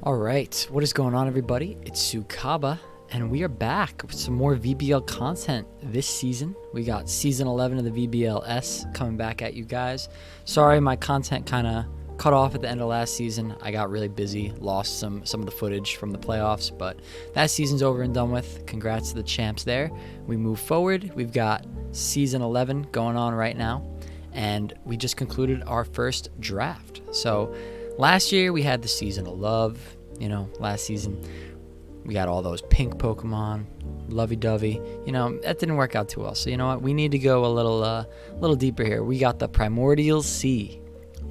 All right, what is going on, everybody? It's Sukaba, and we are back with some more VBL content this season. We got Season 11 of the VBL-S coming back at you guys. Sorry, my content kind of cut off at the end of last season. I got really busy, lost some of the footage from the playoffs, but that season's over and done with. Congrats to the champs there. We move forward. We've got Season 11 going on right now, and we just concluded our first draft. So last year we had the Season of Love. Last season we got all those pink Pokemon, lovey-dovey. That didn't work out too well. So you know what? We need to go a little deeper here. We got the Primordial Sea.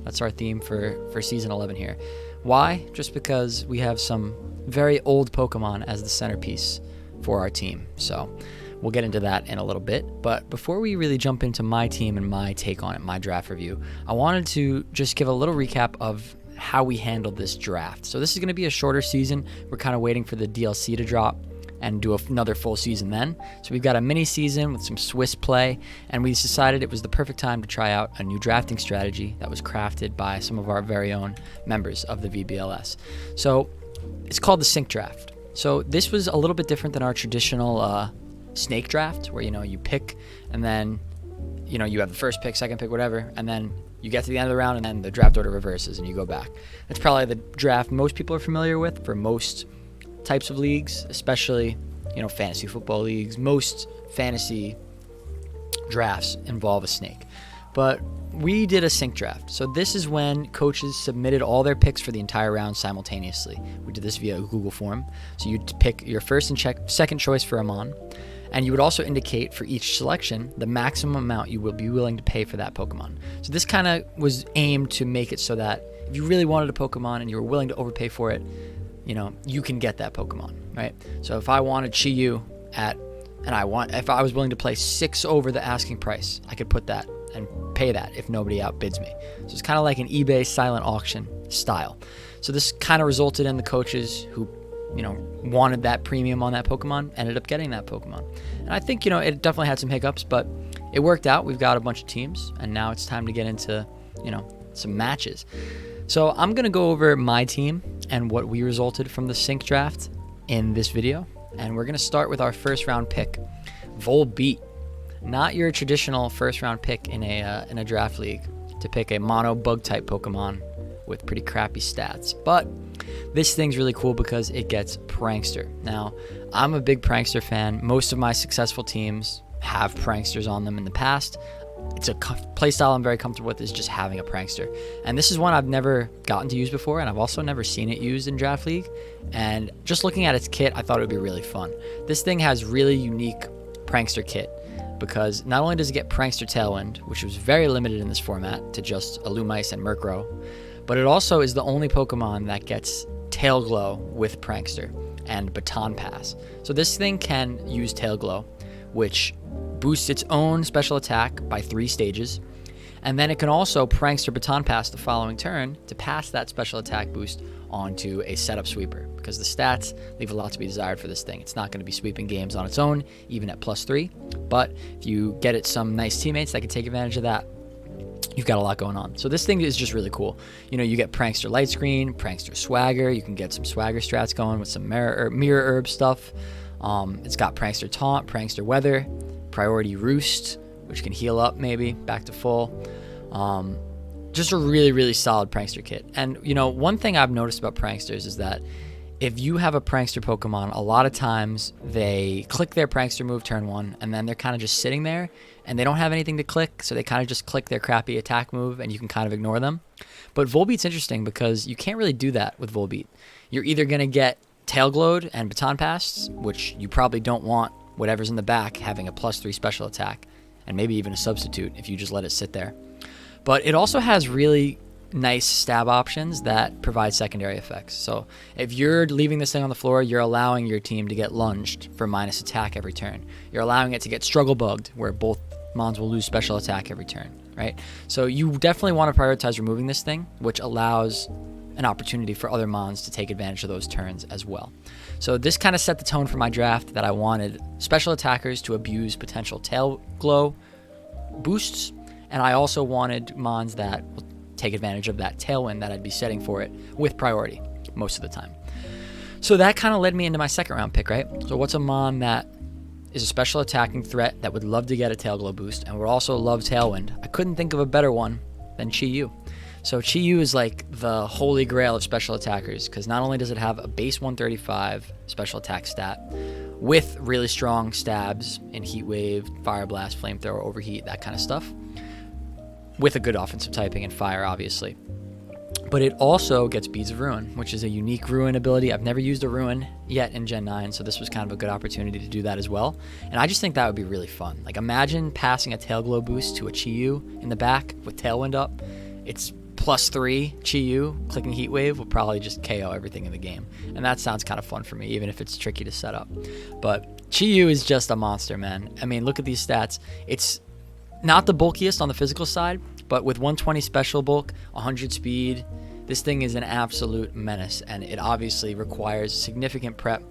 That's our theme for Season 11 here. Why? Just because we have some very old Pokemon as the centerpiece for our team. So we'll get into that in a little bit. But before we really jump into my team and my take on it, my draft review, I wanted to just give a little recap of how we handled this draft. So this is going to be a shorter season. We're kind of waiting for the DLC to drop and do another full season then. So we've got a mini season with some Swiss play, and we decided it was the perfect time to try out a new drafting strategy that was crafted by some of our very own members of the VBL-S. So it's called the Sync Draft. So this was a little bit different than our traditional snake draft, where you pick and then you have the first pick, second pick, whatever, and then you get to the end of the round and then the draft order reverses and you go back. That's probably the draft most people are familiar with for most types of leagues, especially fantasy football leagues. Most fantasy drafts involve a snake, but we did a sync draft. So this is when coaches submitted all their picks for the entire round simultaneously. We did this via a Google form. So you'd pick your first and second choice for Amon, and you would also indicate for each selection the maximum amount you will be willing to pay for that Pokemon. So this kind of was aimed to make it so that if you really wanted a Pokemon and you were willing to overpay for it, you can get that Pokemon, right? So if I wanted Chi-Yu if I was willing to play 6 over the asking price, I could put that and pay that if nobody outbids me. So it's kind of like an eBay silent auction style. So this kind of resulted in the coaches who wanted that premium on that Pokemon ended up getting that Pokemon. And I think it definitely had some hiccups, but it worked out. We've got a bunch of teams, and now it's time to get into some matches. So I'm gonna go over my team and what we resulted from the sync draft in this video, and we're gonna start with our first round pick, Volbeat. Not your traditional first round pick in a draft league to pick a mono bug type Pokemon with pretty crappy stats, but this thing's really cool because it gets Prankster. Now, I'm a big Prankster fan. Most of my successful teams have Pranksters on them in the past. It's a playstyle I'm very comfortable with, is just having a Prankster. And this is one I've never gotten to use before, and I've also never seen it used in Draft League. And just looking at its kit, I thought it would be really fun. This thing has really unique Prankster kit, because not only does it get Prankster Tailwind, which was very limited in this format to just Illumise and Murkrow, but it also is the only Pokemon that gets Tail Glow with Prankster and Baton Pass. So this thing can use Tail Glow, which boosts its own special attack by 3 stages, and then it can also Prankster Baton Pass the following turn to pass that special attack boost onto a setup sweeper, because the stats leave a lot to be desired for this thing. It's not going to be sweeping games on its own, even at +3, but if you get it some nice teammates that can take advantage of that, you've got a lot going on. So this thing is just really cool. You get Prankster Light Screen, Prankster Swagger. You can get some Swagger strats going with some Mirror Herb stuff. It's got Prankster Taunt, Prankster Weather, Priority Roost, which can heal up maybe back to full. Just a really, really solid Prankster kit. And, one thing I've noticed about Pranksters is that if you have a Prankster Pokemon, a lot of times they click their Prankster move turn 1, and then they're kind of just sitting there, and they don't have anything to click, so they kind of just click their crappy attack move, and you can kind of ignore them. But Volbeat's interesting because you can't really do that with Volbeat. You're either going to get Tail Glowed and Baton Passed, which you probably don't want whatever's in the back having a +3 special attack, and maybe even a substitute if you just let it sit there. But it also has really nice stab options that provide secondary effects. So if you're leaving this thing on the floor, you're allowing your team to get lunged for minus attack every turn. You're allowing it to get struggle bugged, where both mons will lose special attack every turn, right? So you definitely want to prioritize removing this thing, which allows an opportunity for other mons to take advantage of those turns as well. So this kind of set the tone for my draft, that I wanted special attackers to abuse potential Tail Glow boosts, and I also wanted mons that will take advantage of that Tailwind that I'd be setting for it with priority. most of the time. So that kind of led me into my second round pick, right? So what's a mon that is a special attacking threat that would love to get a Tail Glow boost and would also love Tailwind? I couldn't think of a better one than Chi-Yu. So Chi-Yu is like the holy grail of special attackers, because not only does it have a base 135 special attack stat with really strong stabs in Heat Wave, Fire Blast, Flamethrower, Overheat, that kind of stuff, with a good offensive typing and fire, obviously. But it also gets Beads of Ruin, which is a unique Ruin ability. I've never used a Ruin yet in Gen 9, so this was kind of a good opportunity to do that as well. And I just think that would be really fun. Like, imagine passing a Tail Glow boost to a Chi-Yu in the back with Tailwind up. It's +3 Chi-Yu, clicking Heat Wave will probably just KO everything in the game. And that sounds kind of fun for me, even if it's tricky to set up. But Chi-Yu is just a monster, man. I mean, look at these stats. It's not the bulkiest on the physical side, but with 120 special bulk, 100 speed, this thing is an absolute menace, and it obviously requires significant prep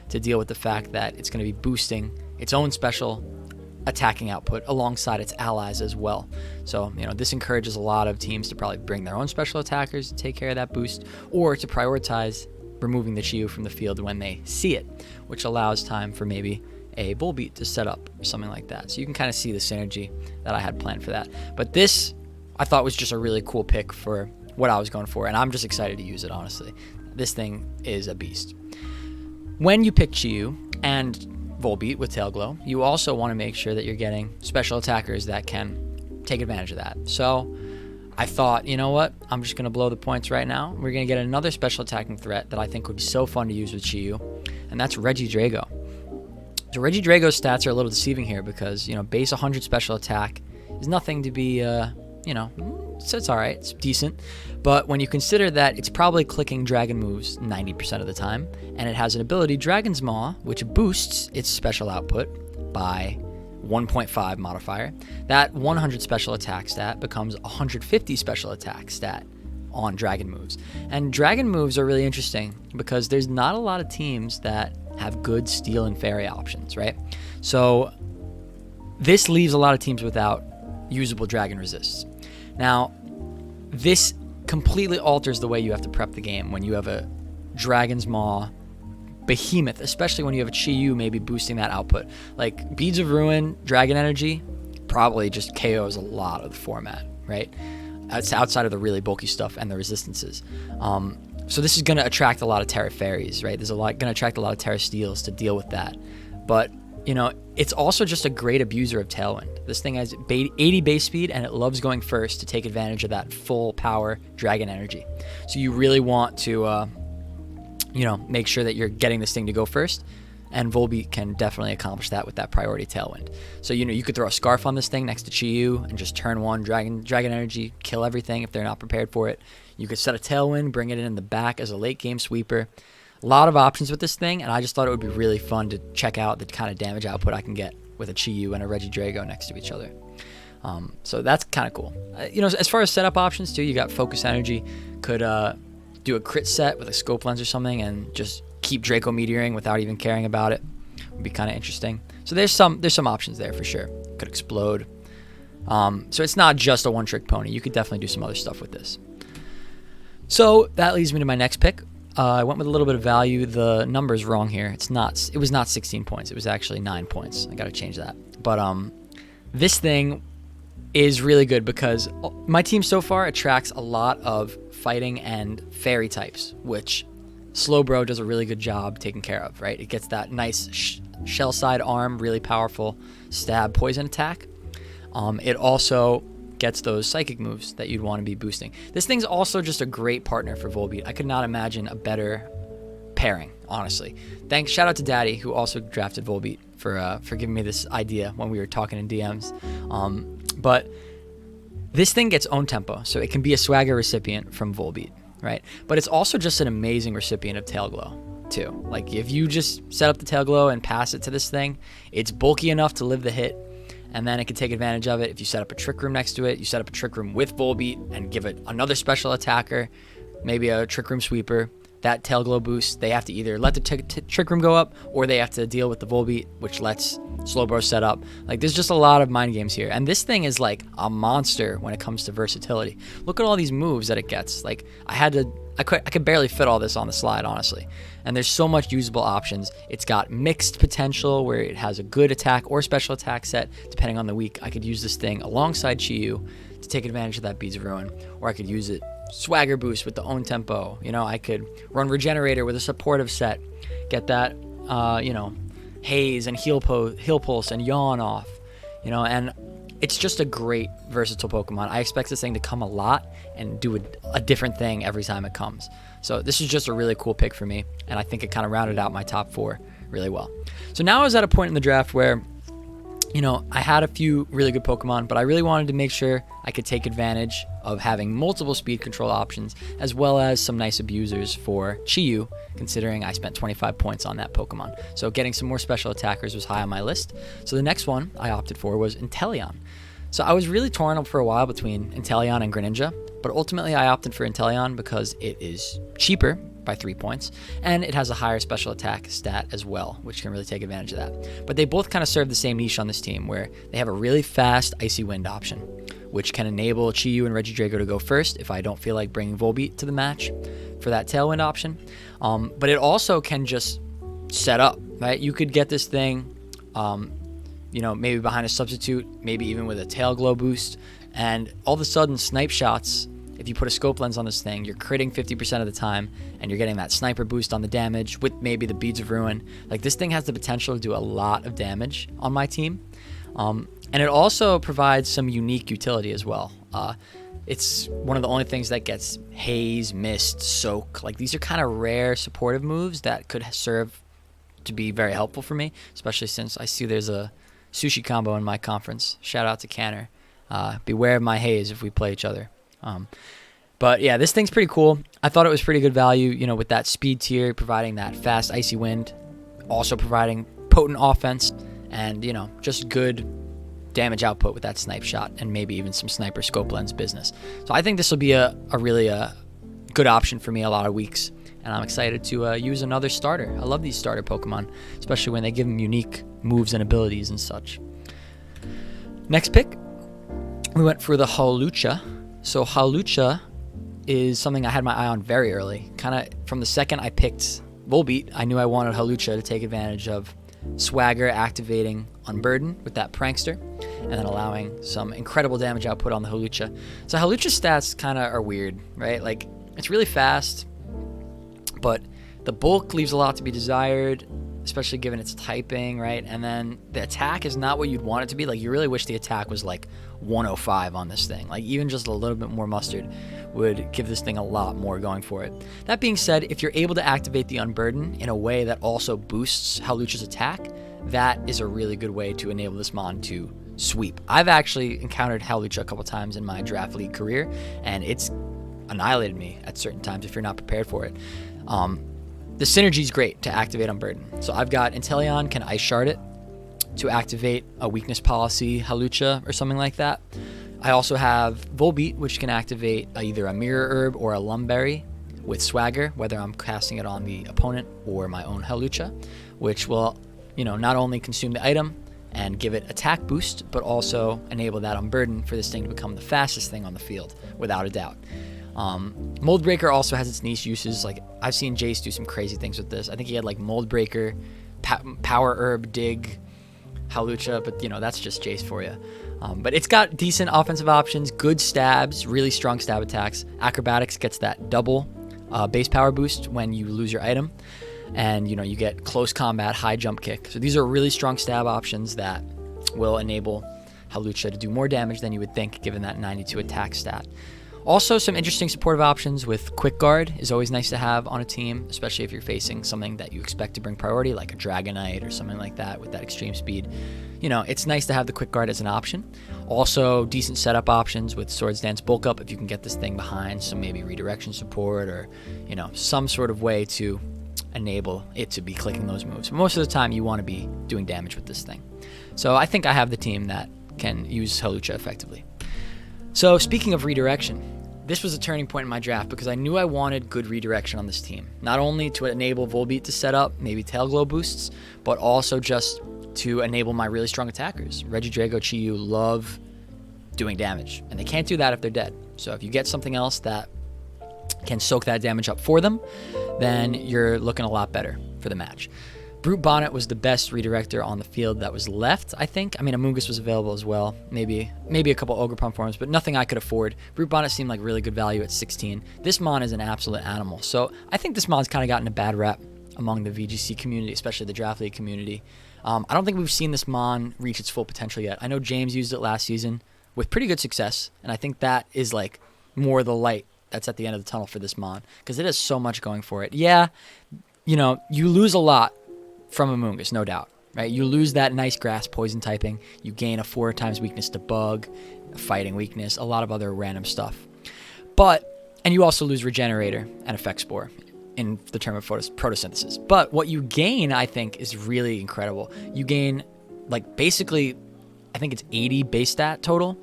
to deal with the fact that it's going to be boosting its own special attacking output alongside its allies as well. So, this encourages a lot of teams to probably bring their own special attackers to take care of that boost, or to prioritize removing the Chi-Yu from the field when they see it, which allows time for maybe a Volbeat to set up or something like that. So you can kind of see the synergy that I had planned for that. But this, I thought, was just a really cool pick for what I was going for, and I'm just excited to use it, honestly. This thing is a beast. When you pick Chi-Yu and Volbeat with Tail Glow, you also want to make sure that you're getting special attackers that can take advantage of that. So I thought, you know what? I'm just going to blow the points right now. We're going to get another special attacking threat that I think would be so fun to use with Chi-Yu, and that's Regidrago. So Regidrago's stats are a little deceiving here because, base 100 special attack is nothing to be, so it's all right. It's decent. But when you consider that it's probably clicking dragon moves 90% of the time, and it has an ability, Dragon's Maw, which boosts its special output by 1.5 modifier, that 100 special attack stat becomes 150 special attack stat on dragon moves. And dragon moves are really interesting because there's not a lot of teams that have good steel and fairy options, right? So this leaves a lot of teams without usable dragon resists. Now, this completely alters the way you have to prep the game when you have a Dragon's Maw behemoth, especially when you have a Chi-Yu maybe boosting that output. Like, Beads of Ruin, Dragon Energy, probably just KOs a lot of the format, right? It's outside of the really bulky stuff and the resistances. So this is going to attract a lot of Terra Fairies, right? There's going to attract a lot of Terra Steels to deal with that. But, it's also just a great abuser of Tailwind. This thing has 80 base speed, and it loves going first to take advantage of that full power Dragon Energy. So you really want to, make sure that you're getting this thing to go first, and Volbeat can definitely accomplish that with that priority Tailwind. So, you could throw a Scarf on this thing next to Chi-Yu and just turn one Dragon Energy, kill everything if they're not prepared for it. You could set a Tailwind, bring it in the back as a late game sweeper. A lot of options with this thing, and I just thought it would be really fun to check out the kind of damage output I can get with a Chi-Yu and a Regidrago next to each other. So that's kind of cool. As far as setup options too, you got Focus Energy. Could do a crit set with a Scope Lens or something and just keep Draco Meteoring without even caring about it. Would be kind of interesting. So there's some options there for sure. Could explode. So it's not just a one-trick pony. You could definitely do some other stuff with this. So that leads me to my next pick. I went with a little bit of value. The number's wrong here. It was not 16 points. It was actually 9 points. I got to change that. But this thing is really good because my team so far attracts a lot of fighting and fairy types, which Slowbro does a really good job taking care of, right? It gets that nice shell side arm, really powerful stab poison attack. It also gets those psychic moves that you'd want to be boosting. This thing's also just a great partner for Volbeat. I could not imagine a better pairing, honestly. Shout out to Daddy, who also drafted Volbeat, for giving me this idea when we were talking in DMs. But this thing gets own tempo, so it can be a swagger recipient from Volbeat, right? But it's also just an amazing recipient of Tail Glow too. Like, if you just set up the Tail Glow and pass it to this thing, it's bulky enough to live the hit, and then it can take advantage of it. If you set up a Trick Room next to it, you set up a Trick Room with Volbeat and give it another special attacker, maybe a Trick Room Sweeper, that Tail Glow boost, they have to either let the Trick Room go up, or they have to deal with the Volbeat, which lets Slowbro set up. Like, there's just a lot of mind games here. And this thing is like a monster when it comes to versatility. Look at all these moves that it gets. Like, I could barely fit all this on the slide, honestly. And there's so much usable options. It's got mixed potential where it has a good attack or special attack set, depending on the week. I could use this thing alongside Chi-Yu to take advantage of that Beads of Ruin, or I could use it Swagger boost with the own tempo. You know, I could run Regenerator with a supportive set, get that, you know, Haze and Heal Pulse and Yawn off, you know, and it's just a great versatile Pokemon. I expect this thing to come a lot and do a different thing every time it comes. So this is just a really cool pick for me, and I think it kind of rounded out my top 4 really well. So now I was at a point in the draft where, you know, I had a few really good Pokemon, but I really wanted to make sure I could take advantage of having multiple speed control options, as well as some nice abusers for Chi-Yu, considering I spent 25 points on that Pokemon. So getting some more special attackers was high on my list. So the next one I opted for was Inteleon. So I was really torn up for a while between Inteleon and Greninja, but ultimately I opted for Inteleon because it is cheaper by 3 points, and it has a higher special attack stat as well, which can really take advantage of that. But they both kind of serve the same niche on this team, where they have a really fast Icy Wind option, which can enable Chi-Yu and Regidrago to go first if I don't feel like bringing Volbeat to the match for that Tailwind option. But it also can just set up, right? You could get this thing, you know, maybe behind a substitute, maybe even with a Tail Glow boost, and all of a sudden snipe shots. If you put a scope lens on this thing, you're critting 50% of the time, and you're getting that sniper boost on the damage with maybe the Beads of Ruin. Like, this thing has the potential to do a lot of damage on my team. And it also provides some unique utility as well. It's one of the only things that gets Haze, Mist, Soak. Like, these are kind of rare supportive moves that could serve to be very helpful for me, especially since I see there's a sushi combo in my conference. Shout out to Canner. Beware of my Haze if we play each other. But yeah, this thing's pretty cool. I thought it was pretty good value, you know, with that speed tier, providing that fast Icy Wind, also providing potent offense, and, you know, just good damage output with that snipe shot, and maybe even some sniper scope lens business. So I think this will be a really good option for me a lot of weeks, and I'm excited to use another starter. I love these starter Pokemon, especially when they give them unique moves and abilities and such. Next pick, we went for the Hawlucha. So Hawlucha is something I had my eye on very early. Kind of from the second I picked Volbeat, I knew I wanted Hawlucha to take advantage of Swagger activating Unburden with that Prankster, and then allowing some incredible damage output on the Hawlucha. So Hawlucha's stats kind of are weird, right? Like, it's really fast, but the bulk leaves a lot to be desired, especially given its typing, right? And then the attack is not what you'd want it to be. Like, you really wish the attack was like 105 on this thing. Like, even just a little bit more mustard would give this thing a lot more going for it. That being said, if you're able to activate the Unburden in a way that also boosts Hawlucha's attack, that is a really good way to enable this mon to sweep. I've actually encountered Hawlucha a couple times in my draft league career, and it's annihilated me at certain times if you're not prepared for it. The synergy is great to activate Unburden. So I've got Inteleon can Ice Shard it to activate a weakness policy Hawlucha or something like that. I also have Volbeat, which can activate either a Mirror Herb or a Lumberry with Swagger, whether I'm casting it on the opponent or my own Hawlucha, which will, you know, not only consume the item and give it attack boost, but also enable that Unburden for this thing to become the fastest thing on the field, without a doubt. Mold Breaker also has its niche uses. Like, I've seen Jace do some crazy things with this. I think he had like Mold Breaker, Power Herb, Dig, Hawlucha, but, you know, that's just Jace for you. But it's got decent offensive options, good stabs, really strong stab attacks. Acrobatics gets that double base power boost when you lose your item, and, you know, you get close combat, high jump kick. So these are really strong stab options that will enable Hawlucha to do more damage than you would think, given that 92 attack stat. Also, some interesting supportive options with Quick Guard is always nice to have on a team, especially if you're facing something that you expect to bring priority, like a Dragonite or something like that with that extreme speed. You know, it's nice to have the Quick Guard as an option. Also, decent setup options with Swords Dance Bulk Up if you can get this thing behind some maybe redirection support, or, you know, some sort of way to enable it to be clicking those moves. But most of the time, you want to be doing damage with this thing. So I think I have the team that can use Hawlucha effectively. So speaking of redirection, this was a turning point in my draft because I knew I wanted good redirection on this team. Not only to enable Volbeat to set up maybe tail glow boosts, but also just to enable my really strong attackers. Regidrago, Chi-Yu love doing damage, and they can't do that if they're dead. So if you get something else that can soak that damage up for them, then you're looking a lot better for the match. Brute Bonnet was the best redirector on the field that was left, I think. I mean, Amoonguss was available as well. Maybe a couple Ogre Pump forms, but nothing I could afford. Brute Bonnet seemed like really good value at 16. This Mon is an absolute animal. So I think this Mon's kind of gotten a bad rep among the VGC community, especially the Draft League community. I don't think we've seen this Mon reach its full potential yet. I know James used it last season with pretty good success, and I think that is like more the light that's at the end of the tunnel for this Mon, because it has so much going for it. Yeah, you know, you lose a lot from Amoonguss, no doubt, right? You lose that nice grass poison typing. You gain a 4 times weakness to bug, fighting weakness, a lot of other random stuff. And you also lose Regenerator and Effect Spore in the term of photosynthesis. But what you gain, I think, is really incredible. You gain, like, basically, I think it's 80 base stat total.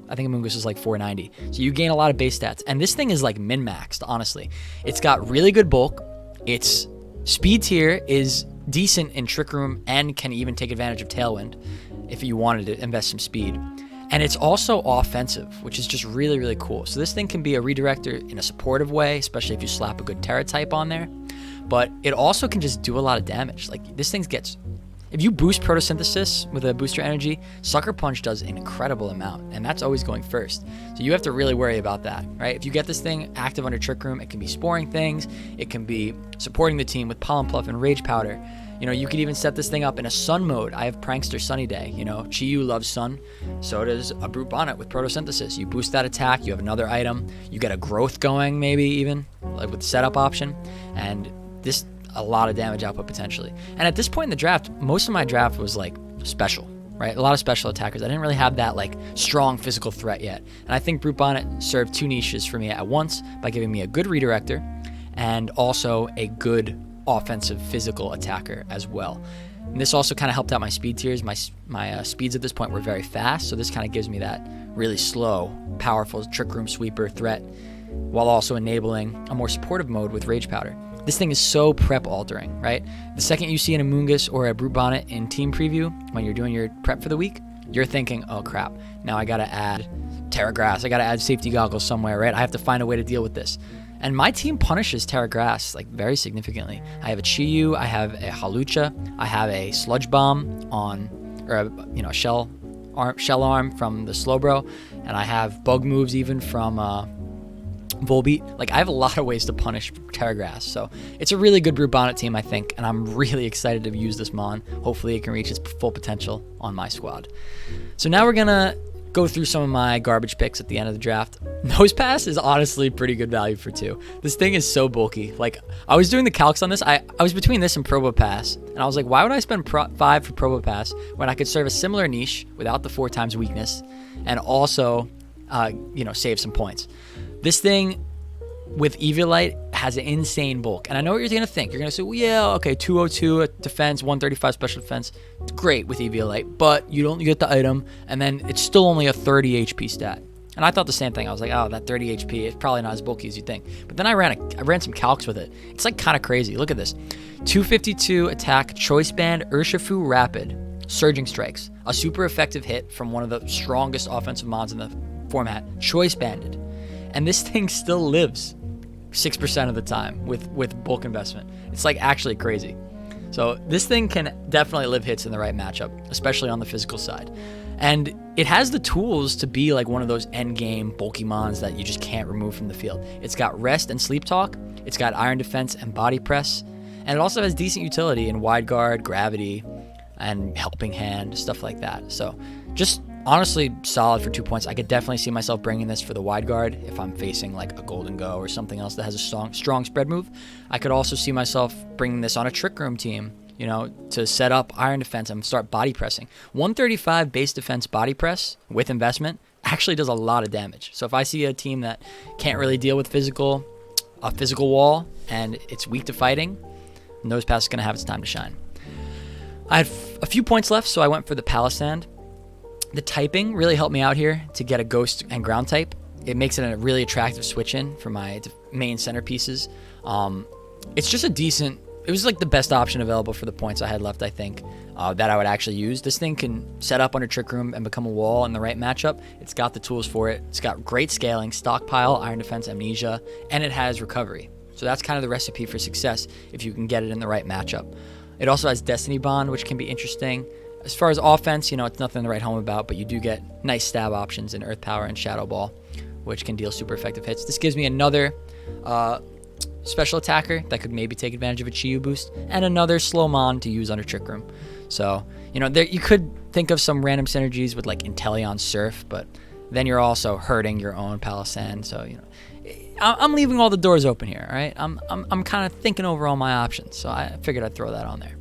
I think Amoonguss is like 490. So you gain a lot of base stats. And this thing is like min-maxed, honestly. It's got really good bulk. Its speed tier is decent in Trick Room and can even take advantage of Tailwind if you wanted to invest some speed. And it's also offensive, which is just really, really cool. So this thing can be a redirector in a supportive way, especially if you slap a good Terra type on there. But it also can just do a lot of damage. Like, this thing gets... If you boost Photosynthesis with a booster energy, Sucker Punch does an incredible amount, and that's always going first. So you have to really worry about that, right? If you get this thing active under Trick Room, it can be sporing things, it can be supporting the team with Pollen Pluff and Rage Powder. You know, you could even set this thing up in a Sun mode. I have Prankster Sunny Day. You know, Chi-Yu loves Sun. So does a Brute Bonnet with Photosynthesis. You boost that attack, you have another item, you get a growth going maybe even, like with the setup option, and this... a lot of damage output potentially. And at this point in the draft, most of my draft was like special, right? A lot of special attackers. I didn't really have that like strong physical threat yet. And I think Brute Bonnet served 2 niches for me at once by giving me a good redirector and also a good offensive physical attacker as well. And this also kind of helped out my speed tiers. My speeds at this point were very fast, so this kind of gives me that really slow, powerful Trick Room sweeper threat while also enabling a more supportive mode with Rage Powder. This thing is so prep altering, right? The second you see an Amoonguss or a Brute Bonnet in team preview, when you're doing your prep for the week, you're thinking, oh crap, now I gotta add Terra Grass, I gotta add safety goggles somewhere, right? I have to find a way to deal with this. And my team punishes Terra Grass like very significantly. I have a Chi-Yu, I have a Hawlucha, I have a Sludge Bomb on, or a shell arm from the Slowbro, and I have bug moves even from Volbeat. Like, I have a lot of ways to punish Terra Grass, so it's a really good Brute Bonnet team, I think, and I'm really excited to use this Mon. Hopefully it can reach its full potential on my squad. So now we're gonna go through some of my garbage picks at the end of the draft. Nosepass is honestly pretty good value for 2. This thing is so bulky. Like, I was doing the calcs on this. I was between this and Probopass, and I was like, why would I spend 5 for Probopass when I could serve a similar niche without the 4 times weakness and also save some points. This thing with Eviolite has an insane bulk. And I know what you're going to think. You're going to say, well, yeah, okay, 202 defense, 135 special defense. It's great with Eviolite, but you don't get the item, and then it's still only a 30 HP stat. And I thought the same thing. I was like, oh, that 30 HP is probably not as bulky as you think. But then I ran some calcs with it. It's like kind of crazy. Look at this. 252 attack, Choice Band, Urshifu Rapid, Surging Strikes. A super effective hit from one of the strongest offensive mons in the format, Choice Banded. And this thing still lives 6% of the time with bulk investment. It's like actually crazy. So this thing can definitely live hits in the right matchup, especially on the physical side. And it has the tools to be like one of those end game bulky mons that you just can't remove from the field. It's got Rest and Sleep Talk. It's got Iron Defense and Body Press. And it also has decent utility in Wide Guard, Gravity, and Helping Hand, stuff like that. So just honestly solid for 2 points. I could definitely see myself bringing this for the Wide Guard if I'm facing like a Golden Go or something else that has a strong spread move. I could also see myself bringing this on a Trick Room team, to set up Iron Defense and start body pressing. 135 base defense body press with investment actually does a lot of damage. So if I see a team that can't really deal with a physical wall and it's weak to fighting, Nosepass is going to have its time to shine. I had a few points left, so I went for the Palossand. The typing really helped me out here to get a Ghost and Ground type. it makes it a really attractive switch in for my main centerpieces. It's just a decent, it was like the best option available for the points I had left, I think, that I would actually use. This thing can set up under Trick Room and become a wall in the right matchup. It's got the tools for it. It's got great scaling, stockpile, iron defense, amnesia, and it has recovery. So that's kind of the recipe for success if you can get it in the right matchup. It also has Destiny Bond, which can be interesting. As far as offense, it's nothing to write home about, but you do get nice stab options in Earth Power and Shadow Ball, which can deal super effective hits. This gives me another special attacker that could maybe take advantage of a Chi-Yu boost, and another slow mon to use under Trick Room. So, there, you could think of some random synergies with like Inteleon Surf, but then you're also hurting your own Palossand. So, I'm leaving all the doors open here, all right? I'm kind of thinking over all my options, so I figured I'd throw that on there.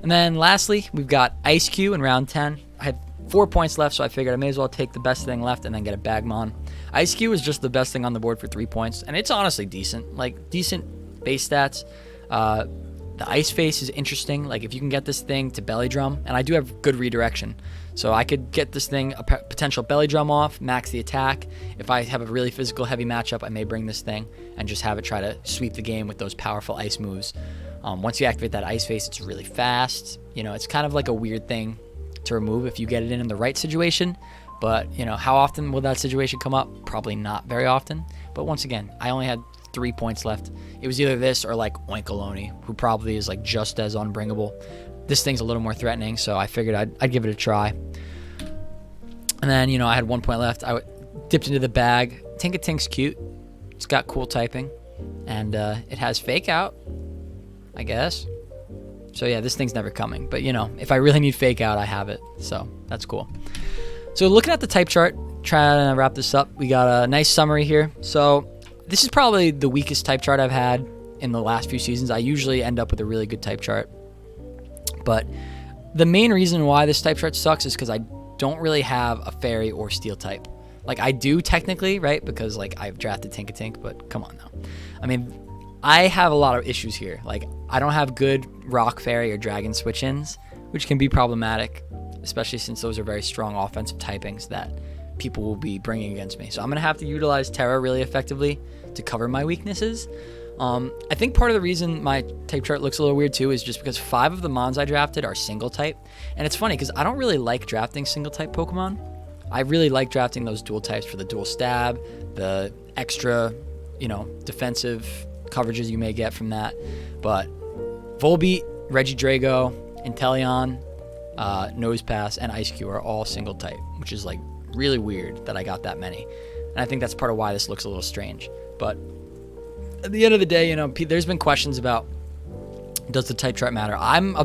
And then lastly, we've got Eiscue in round 10. I had 4 points left, so I figured I may as well take the best thing left and then get a Bagmon. Eiscue is just the best thing on the board for 3 points, and it's honestly decent. Like, decent base stats. The Ice Face is interesting. Like, if you can get this thing to Belly Drum, and I do have good redirection, so I could get this thing a potential Belly Drum off, max the attack. If I have a really physical heavy matchup, I may bring this thing and just have it try to sweep the game with those powerful ice moves. Once you activate that Ice Face, it's really fast. It's kind of like a weird thing to remove if you get it in the right situation. But, how often will that situation come up? Probably not very often. But once again, I only had 3 points left. It was either this or like Oinkaloni, who probably is like just as unbringable. This thing's a little more threatening, so I figured I'd give it a try. And then, I had 1 point left. I dipped into the bag. Tinkatink's cute. It's got cool typing. And it has Fake Out, I guess. So yeah, this thing's never coming. But if I really need Fake Out, I have it. So that's cool. So looking at the type chart, trying to wrap this up, we got a nice summary here. So this is probably the weakest type chart I've had in the last few seasons. I usually end up with a really good type chart. But the main reason why this type chart sucks is because I don't really have a fairy or steel type. Like, I do technically, right? Because like I've drafted Tinkatink, but come on now. I mean, I have a lot of issues here. Like, I don't have good rock, fairy, or dragon switch-ins, which can be problematic, especially since those are very strong offensive typings that people will be bringing against me. So I'm going to have to utilize Terra really effectively to cover my weaknesses. I think part of the reason my type chart looks a little weird too is just because 5 of the mons I drafted are single type. And it's funny because I don't really like drafting single type Pokemon. I really like drafting those dual types for the dual stab, the extra, defensive coverages you may get from that. But Volbeat, Regidrago, Inteleon, Nosepass, and Eiscue are all single type, which is like really weird that I got that many. And I think that's part of why this looks a little strange. But at the end of the day, there's been questions about, does the type chart matter? I'm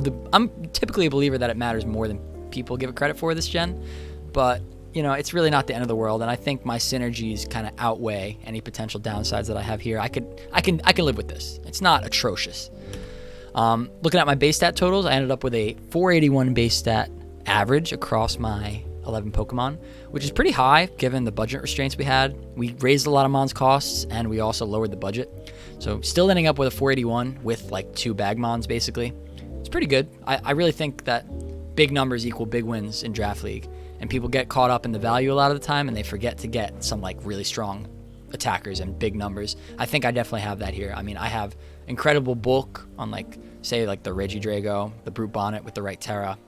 typically a believer that it matters more than people give it credit for this gen. But it's really not the end of the world, and I think my synergies kind of outweigh any potential downsides that I have here. I can live with this. It's not atrocious. Looking at my base stat totals, I ended up with a 481 base stat average across my 11 Pokemon, which is pretty high given the budget restraints we had. We raised a lot of Mons costs, and we also lowered the budget. So still ending up with a 481 with like 2 bag Mons basically. It's pretty good. I really think that big numbers equal big wins in Draft League, and people get caught up in the value a lot of the time, and they forget to get some like really strong attackers and big numbers. I think I definitely have that here. I mean, I have incredible bulk on like, say, like the Regidrago, the Brute Bonnet with the right Terra.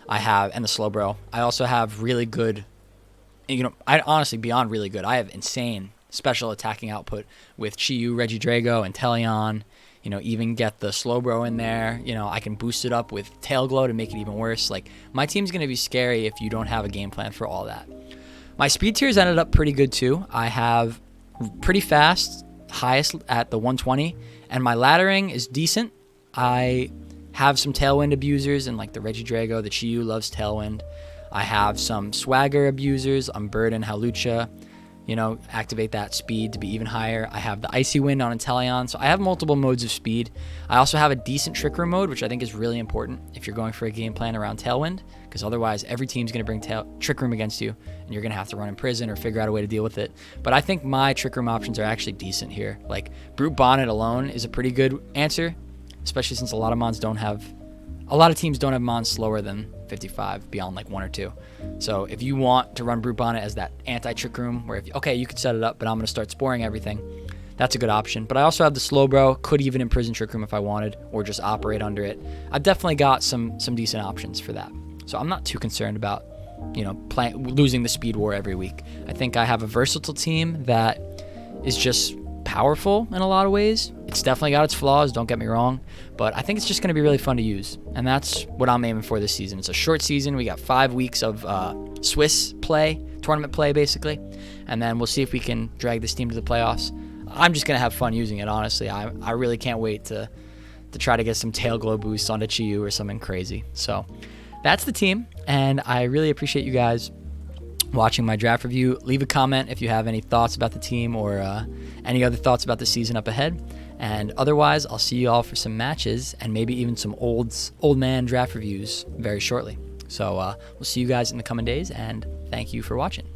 And the Slowbro. I also have really good, I honestly, beyond really good, I have insane special attacking output with Chi-Yu, Regidrago, and Inteleon. Even get the Slowbro in there. I can boost it up with Tail Glow to make it even worse. Like, my team's going to be scary if you don't have a game plan for all that. My speed tiers ended up pretty good too. I have pretty fast, highest at the 120, and my laddering is decent. I have some Tailwind abusers, and like the Regidrago, the Chi-Yu loves Tailwind. I have some Swagger abusers. I'm Bird and Hawlucha. Activate that speed to be even higher. I have the Icy Wind on Inteleon, so I have multiple modes of speed. I also have a decent Trick Room mode, which I think is really important if you're going for a game plan around Tailwind, because otherwise every team's going to bring Trick Room against you, and you're going to have to run in prison or figure out a way to deal with it. But I think my Trick Room options are actually decent here. Like, Brute Bonnet alone is a pretty good answer, especially since a lot of teams don't have mons slower than 55 beyond like 1 or 2. So if you want to run Brute Bonnet as that anti-trick room where okay, you could set it up, but I'm going to start sporing everything, that's a good option. But I also have the Slowbro, could even imprison Trick Room if I wanted, or just operate under it. I've definitely got some decent options for that. So I'm not too concerned about, losing the speed war every week. I think I have a versatile team that is just powerful in a lot of ways. It's definitely got its flaws, don't get me wrong, but I think it's just going to be really fun to use. And that's what I'm aiming for this season. It's a short season. We got 5 weeks of Swiss play, tournament play basically, and then we'll see if we can drag this team to the playoffs. I'm just going to have fun using it, honestly. I really can't wait to try to get some tail glow boosts onto Chiyu or something crazy. So that's the team, and I really appreciate you guys watching my draft review. Leave a comment if you have any thoughts about the team or any other thoughts about the season up ahead. And otherwise, I'll see you all for some matches and maybe even some old man draft reviews very shortly. So we'll see you guys in the coming days, and thank you for watching.